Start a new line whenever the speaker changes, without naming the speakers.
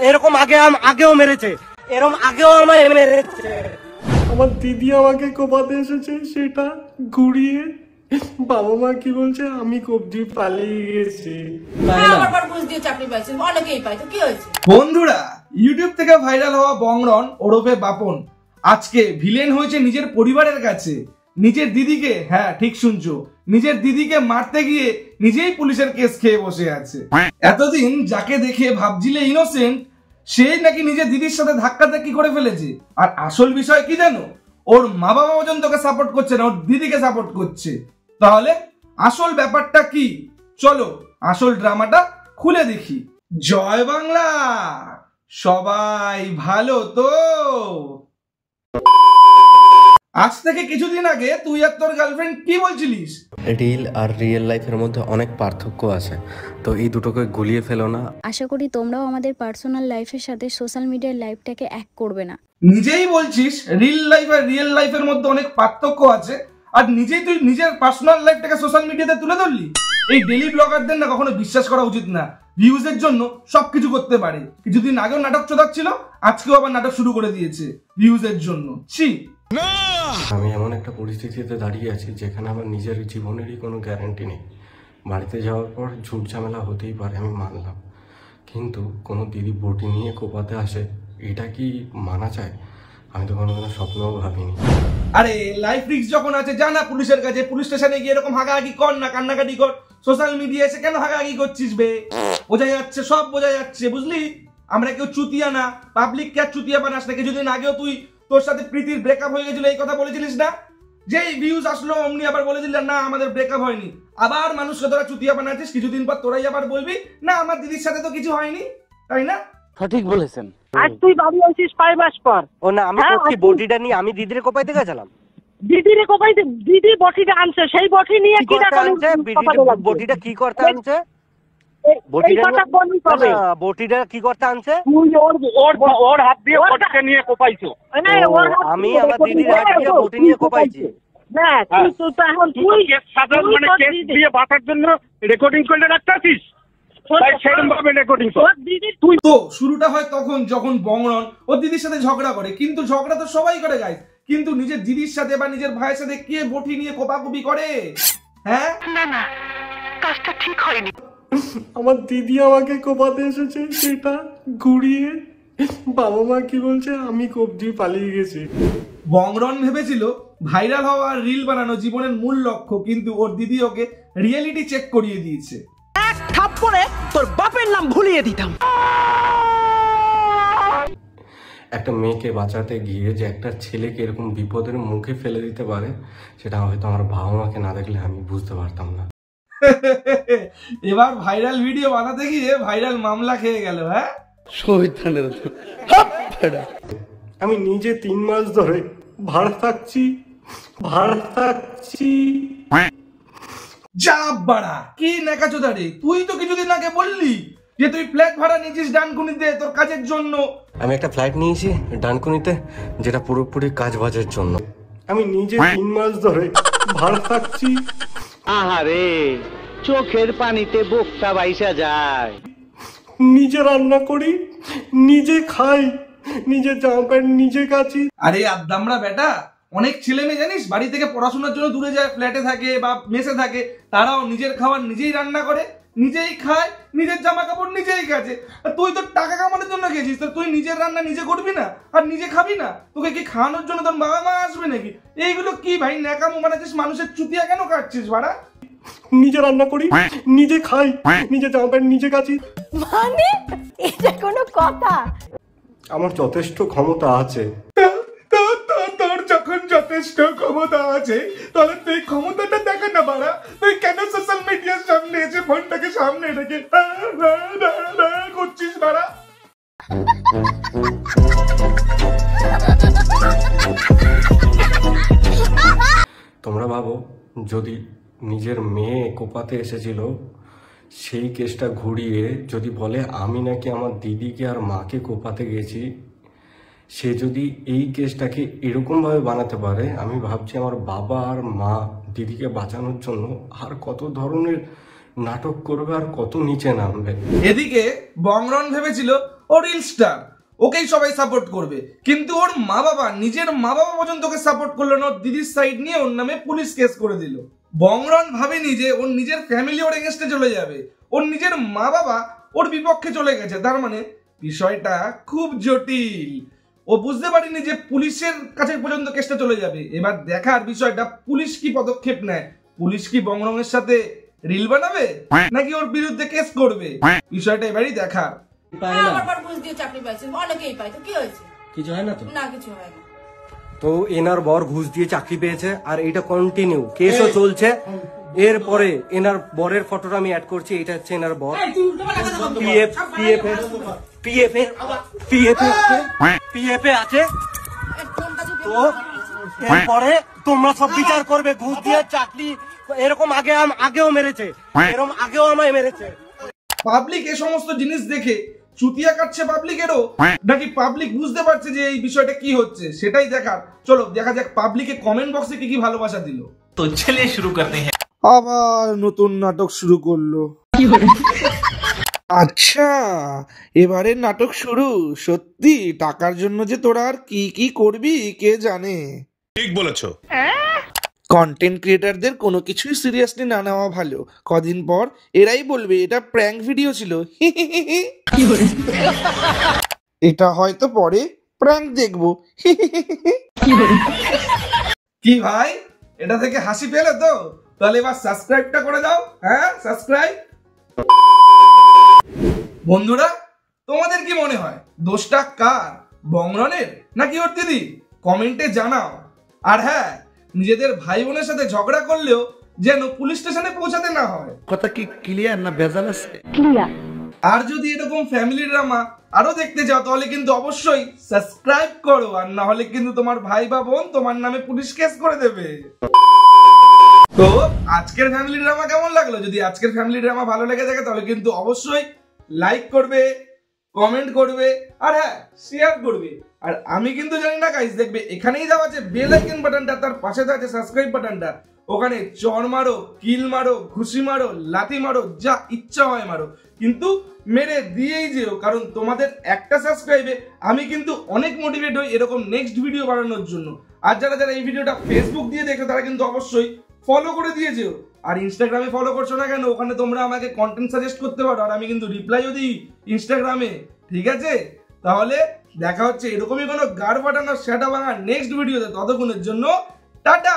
এরকম আগেও মেরেছে, এরকম আগেও আমায় মেরেছে।
আমার দিদি আমাকে কোপাতে এসেছে, সেটা ঘুরিয়ে বাবা মা কি বলছে আমি কবজি পালিয়ে গেছি।
বন্ধুরা, ইউটিউব থেকে ভাইরাল হওয়া বংরন ওরফে বাপন আজকে ভিলেন হয়েছে নিজের পরিবারের কাছে। নিজের দিদিকে, হ্যাঁ ঠিক শুনছো, নিজের দিদিকে মারতে গিয়ে নিজেই পুলিশের কেস খেয়ে বসে আছে। এতদিন যাকে দেখে ভাবছিলে ইনোসেন্ট, সেই নাকি নিজের দিদির সাথে ধাক্কাধাক্কি করে ফেলেছে। আর আসল বিষয় কি জানো? ওর মা বাবা পর্যন্ত তোকে সাপোর্ট করছে না, ওর দিদিকে সাপোর্ট করছে। তাহলে আসল ব্যাপারটা কি? চলো আসল ড্রামাটা খুলে দেখি। জয় বাংলা, সবাই ভালো তো? আজ থেকে কিছুদিন আগে তুই আর তোর গার্লফ্রেন্ড কি বলছিলিস?
রিল আর রিয়েল লাইফের মধ্যে অনেক পার্থক্য আছে, তো এই দুটোকে গুলিয়ে ফেলো না।
আশা করি তোমরাও আমাদের পার্সোনাল লাইফের সাথে সোশ্যাল মিডিয়ার লাইফটাকে এক করবে না।
নিজেই বলছিস রিল লাইফ আর রিয়েল লাইফের মধ্যে অনেক পার্থক্য আছে, আর নিজেই তুই নিজের পার্সোনাল লাইফটাকে সোশ্যাল মিডিয়াতে তুলে ধরলি। এই ডেলি ব্লগারদের না কখনো বিশ্বাস করা উচিত না। ভিউজের জন্য সবকিছু করতে পারে। কিছুদিন আগেও নাটক চোদাচ্ছিল, আজকেও আবার নাটক শুরু করে দিয়েছে ভিউজের জন্য। ছি!
আমি এমন একটা পরিস্থিতিতে দাঁড়িয়ে আছি যেখানে আমার নিজের জীবনেরই কোনো গ্যারান্টি নেই। বাড়িতে যাওয়ার পর ঝুট ঝামেলা হতেই পারে, আমি মানলাম, কিন্তু কোনো দিদি বটি নিয়ে কোপাতে আসে, এটা কি মানা যায়? আমি তো কোনোদিনও স্বপ্নও ভাবিনি।
আরে লাইফ রিস্ক যখন আছে জানা পুলিশের কাছে, পুলিশ স্টেশনে গিয়ে এরকম হাগাহাগি কর না, কান্নাকাটি কর। সোশ্যাল মিডিয়া এসে কেন হাগাহাগি করছিস বে? বোঝা যাচ্ছে, সব বোঝা যাচ্ছে, বুঝলি? আমরা কেউ চুতিয়া না, পাবলিক কে চুতিয়া বানাস না। কিছুদিন আগেও তুই তোর সাথে প্রীতির ব্রেকআপ হয়ে গেছিল, এই কথা বলেছিলিস না? যেই ভিউজ আসলো অমনি আবার বলে দিলেন না আমাদের ব্রেকআপ হয়নি। আবার মানুষকে তোরা চুতিয়া বানাচ্ছিস, কিছুদিন পর তোরাই আবার বলবি না আমার দিদির সাথে তো কিছু হয়নি, তাই না?
সঠিক বলেছেন।
আজ তুই বাড়ি আসিস 5 মাস পর।
ও না, আমি কি বডিটা নিয়ে আমি দিদিরে কোপাইতে গেছিলাম?
দিদিরে কোপাইতে, দিদি বটিটা আনছে, সেই বটি নিয়ে কি
করতে আনছে? বডিটা কি করতে আনছে? বটিটা কি করতে আনছে?
তুই ওর হাত দিয়ে বটিটা নিয়ে কোপাইছো।
আমি আমার দিদির হাত দিয়ে বটি নিয়ে কোপাইছি।
না তুই তো এখন তুই
সাধারণ মানে কেস দিয়ে বাঁচার জন্য রেকর্ডিং করে রাখতাছিস।
তো শুরুটা হয় তখন যখন বংরন ওর দিদির সাথে ঝগড়া করে, কিন্তু ঝগড়া তো সবাই করে গাইস, কিন্তু নিজের দিদির সাথে বা নিজের ভাইয়ের সাথে কে বটি নিয়ে কোপাকুপি করে? হ্যাঁ,
না না, কাজটা ঠিক হয়নি।
আমার দিদি আমাকে কোপাতে এসেছে, সেটা ঘুরিয়ে বাবা মা কি বলছে আমি কবজি পালিয়ে গেছি।
বংরন ভেবেছিল ভাইরাল হওয়া আর রিল বানানো জীবনের মূল লক্ষ্য, কিন্তু ওর দিদি ওকে রিয়েলিটি চেক করিয়ে দিয়েছে।
এক থাপ্পড়ে তোর বাপের নাম ভুলিয়ে দিতাম।
একটা মেয়েকে বাঁচাতে গিয়ে যে একটা ছেলেকে এরকম বিপদের মুখে ফেলে দিতে পারে, সেটা হয়তো আমার বাবা মাকে না দেখলে আমি বুঝতে পারতাম না।
এবার ভাইরাল ভিডিও বানাতে গিয়ে ভাইরাল মামলা খেয়ে গেল। হ্যাঁ,
আমি নিজে 3 মাস ধরে ভাড়া থাকছি।
যা বাড়া, কি নেকাচোদা রে! তুই তো কিছুদিন আগে বললি যে তুই ফ্ল্যাট ভাড়া নিয়েছিস ডানকুনিতে তোর কাজের জন্য।
আমি একটা ফ্ল্যাট নিয়েছি ডানকুনিতে, যেটা পুরোপুরি কাজ বাজের জন্য।
আমি নিজে 3 মাস ধরে ভাড়া থাকছি।
আহারে, চোখের পানিতে বোকটা বাইসা যায়।
নিজে রান্না করি, নিজে খাই, নিজে জামা প্যান্ট নিজে কাচি।
আরে আদ্দামরা বেটা, অনেক ছেলে মেয়ে জানিস বাড়ি থেকে পড়াশোনার জন্য দূরে যায়, ফ্ল্যাটে থাকে বা মেসে থাকে, তারাও নিজের খাবার নিজেই রান্না করে, নিজেই খায়, নিজের জামা কাপড় নিজেই কাচে। আর তুই তো টাকা কামানোর জন্য গেছিস, তো তুই নিজের রান্না নিজে করবি না আর নিজে খাবি না? তোকে কি খাওয়ানোর জন্য তোর বাবা মা আসবে নাকি? এইগুলো কি ভাই ন্যাকামো বানাচ্ছিস? মানুষের চুতিয়া কেন কাটছিস বাড়া?
নিজে রান্না করি, নিজে খাই, নিজে জামা প্যান্ট নিজে কাচি।
মানে এটা কোনো কথা?
আমার যথেষ্ট ক্ষমতা আছে।
তোর যখন যথেষ্ট ক্ষমতা আছে, তাহলে তুই ক্ষমতাটা দেখা না বাড়া। তুই কেন সোশ্যাল মিডিয়ার সামনে এসে ফোনটাকে সামনে রেখে করছিস বাড়া?
তোমরা ভাবো, যদি নিজের মেয়ে কোপাতে এসেছিল, সেই কেসটা ঘুরিয়ে যদি বলে আমি নাকি আমার দিদিকে আর মাকে কোপাতে গেছি, সে যদি এই কেসটাকে এরকমভাবে বানাতে পারে, আমি ভাবছি আমার বাবা আর মা দিদিকে বাঁচানোর জন্য আর কত ধরনের নাটক করবে আর কত নিচে নামবে।
এদিকে বংরন ভেবেছিল ও রিল স্টার, ওকেই সবাই সাপোর্ট করবে, কিন্তু ওর মা বাবা, নিজের মা বাবা পর্যন্ত ওকে সাপোর্ট করলো না, ওর দিদির সাইড নিয়ে ওর নামে পুলিশ কেস করে দিল। বংরন ভাবেনি যে ওর নিজের ফ্যামিলি ওর এগেনস্টে চলে যাবে, ওর নিজের মা বাবা ওর বিপক্ষে চলে গেছে, তার মানে বিষয়টা খুব জটিল। ও বুঝতে পারিনি যে পুলিশের কাছে পর্যন্ত কেসটা চলে যাবে। এবার দেখার বিষয়টা পুলিশ কি পদক্ষেপ নেয়, পুলিশ কি বংরনের সাথে রিল বানাবে নাকি ওর বিরুদ্ধে কেস করবে, বিষয়টা এবারই দেখার।
কিছু হয় না তো?
না, কিছু হয় না।
তো এনার বর ঘুষ দিয়ে চাকরি পেয়েছে আর এটা কন্টিনিউ কেসও চলছে। এরপরে এনার বরের ফটোটা আমি অ্যাড করছি, এটা হচ্ছে এনার বর। পিএফ আছে। তো এরপরে তোমরা সব বিচার করবে, ঘুষ দিয়ে চাকরি এরকম আগেও মেরেছে, এরকম আগেও আমায় মেরেছে।
পাবলিক এই সমস্ত জিনিস দেখে চুতিয়া কাটছে পাবলিকেরও, নাকি পাবলিক বুঝতে পারছে যে এই বিষয়টা কি হচ্ছে, সেটাই দেখার। চলো দেখা যাক পাবলিকে কমেন্ট বক্সে কি কি ভালোবাসা দিল।
তো চলিয়ে শুরু করতে हैं।
আবার নতুন নাটক শুরু করলো। আচ্ছা, এবারের নাটক শুরু। সত্যি টাকার জন্য যে তোরা আর কি কি করবি কে জানে।
ঠিক বলেছো।
কন্টেন্ট ক্রিয়েটারদের কোনো কিছুই সিরিয়াসলি না নেওয়া ভালো। কদিন পর এরাই বলবে এটা প্র্যাঙ্ক ভিডিও ছিল, এটা হয়তো পরে প্র্যাঙ্ক দেখবো। কি ভাই, এটা থেকে হাসি পেলে তো? তাহলে এবার সাবস্ক্রাইবটা করে দাও। হ্যাঁ, সাবস্ক্রাইব। বন্ধুরা, তোমাদের কি মনে হয় দোষটা কার, বংরনের নাকি ওর দিদি? কমেন্টে জানাও। আর হ্যাঁ, নিজেদের ভাই বোনের সাথে ঝগড়া করলেও যেন পুলিশ স্টেশনে পৌঁছাতে না হয়।
কথা কি ক্লিয়ার না ভেজাল আছে?
ক্লিয়ার।
আর যদি এরকম ফ্যামিলি ড্রামা আরো দেখতে চাও তাহলে কিন্তু অবশ্যই সাবস্ক্রাইব করো, আর না হলে কিন্তু তোমার ভাই বা বোন তোমার নামে পুলিশ কেস করে দেবে। তো আজকের ফ্যামিলি ড্রামা কেমন লাগলো? যদি আজকের ফ্যামিলি ড্রামা ভালো লেগে থাকে তাহলে কিন্তু অবশ্যই লাইক করবে, কমেন্ট করবে, আর হ্যাঁ, শেয়ার করবে। আর আমি কিন্তু জানি না গাইস, দেখবে এখানেই দেওয়া আছে বেল আইকন বাটনটা, তার পাশে আছে সাবস্ক্রাইব বাটনটা। ওখানে চর মারো, কিল মারো, ঘুষি মারো, লাথি মারো, যা ইচ্ছা হয় মারো, কিন্তু মেরে দিয়েই যেও, কারণ তোমাদের একটা সাবস্ক্রাইবে আমি কিন্তু অনেক মোটিভেট হই এরকম নেক্সট ভিডিও বানানোর জন্য। আর যারা যারা এই ভিডিওটা ফেসবুক দিয়ে দেখো তারা কিন্তু অবশ্যই ফলো করে দিয়ে যেও। আর ইনস্টাগ্রামে ফলো করছো না কেন? ওখানে তোমরা আমাকে কন্টেন্ট সাজেস্ট করতে পারো, আর আমি কিন্তু রিপ্লাইও দিই ইনস্টাগ্রামে। ঠিক আছে, তাহলে দেখা হচ্ছে এরকমই কোনো গাড় ফাটানো সেটা ভাঙা নেক্সট ভিডিওতে। ততক্ষণের জন্য টাটা।